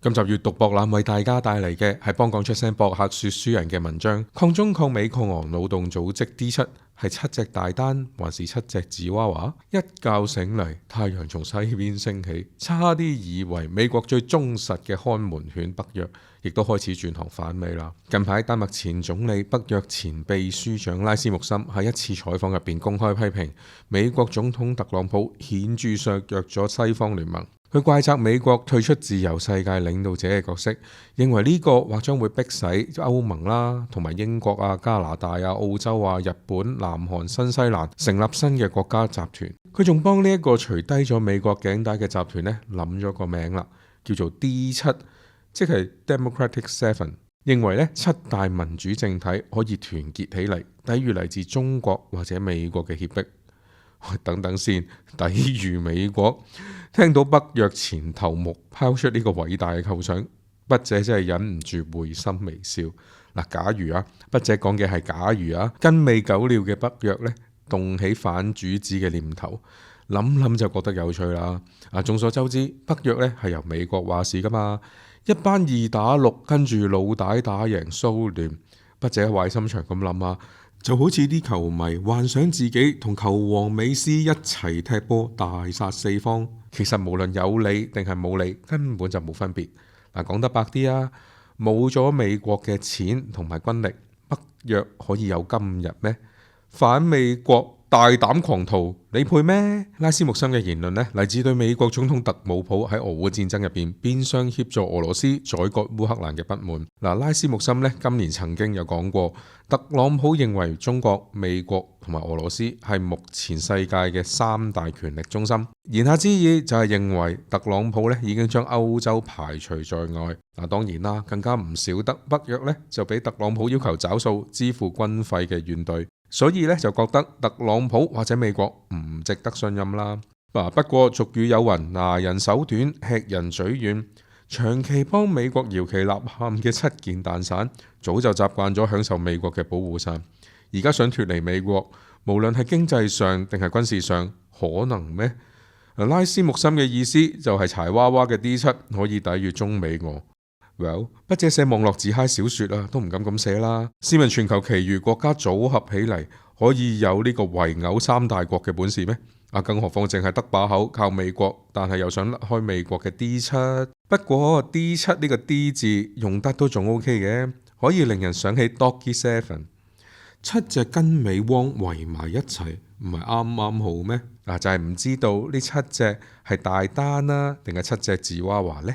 今集閱讀博覽為大家帶嚟嘅係幫港出聲博客說書人嘅文章，抗中抗美抗俄腦洞組織 D7係7隻大單還是7隻紙娃娃？一覺醒嚟，太陽從西邊升起，差啲以為美國最忠實嘅看門犬北約亦都開始轉行反美啦。近排丹麥前總理、北約前秘書長拉斯穆森喺一次採訪入邊公開批評美國總統特朗普顯著削弱咗西方聯盟。佢怪責美國退出自由世界領導者嘅角色，認為呢個或將會迫使歐盟啦、同埋英國啊、加拿大啊、澳洲啊、日本、南韓、新西蘭成立新嘅國家集團。佢仲幫呢一個除低咗美國頸帶嘅集團呢諗咗個名啦，叫做 D7，即係 Democratic Seven，認為呢7大民主政體可以團結起嚟，抵禦嚟自中國或者美國嘅脅迫。等等先，抵禦美國。聽到北約前頭目拋出呢個偉大嘅構想，筆者真係忍唔住會心微笑。假如筆者講嘅係假如根味久了嘅北約呢，動起反主子嘅念頭，諗諗就覺得有趣啦。眾所周知，北約呢係由美國話事噶嘛，一班2打6，跟住老大打贏蘇聯。筆者壞心腸咁諗下，就好似啲球迷幻想自己同球王美斯一齊踢波，大殺四方。其實無論有理定係冇理，根本就冇分別。講得白啲冇咗美國嘅錢同埋軍力，北約可以有今日咩？反美國大膽狂徒，你配咩？拉斯穆森嘅言論呢，嚟自對美國總統特朗普喺俄烏戰爭入邊變相協助俄羅斯宰割烏克蘭嘅不滿。拉斯穆森呢，今年曾經有講過，特朗普認為中國、美國同埋俄羅斯係目前世界嘅3大權力中心。言下之意就係認為特朗普呢已經將歐洲排除在外。當然啦，更加唔少得北約呢就俾特朗普要求找數支付軍費嘅怨懟。所以咧就覺得特朗普或者美國唔值得信任啦。不過俗語有云，拿人手短，吃人嘴軟。長期幫美國搖旗吶喊嘅7件蛋散，早就習慣咗享受美國嘅保護傘。而家想脫離美國，無論係經濟上定係軍事上，可能咩？拉斯穆森嘅意思就係柴娃娃嘅 D7可以抵禦中美俄。筆者寫網絡自嗨小說都唔敢咁寫啦。試問全球其餘國家組合起嚟，可以有呢個圍毆3大國嘅本事咩？更何況淨係得把口靠美國，但係又想甩開美國嘅 D7。不過 D7 呢個 D 字用得都仲 OK 嘅，可以令人想起 Doggy 7， 7隻跟尾汪圍埋一齊，唔係啱啱好咩？就係唔知道呢7隻係大單定係7隻紙娃娃呢？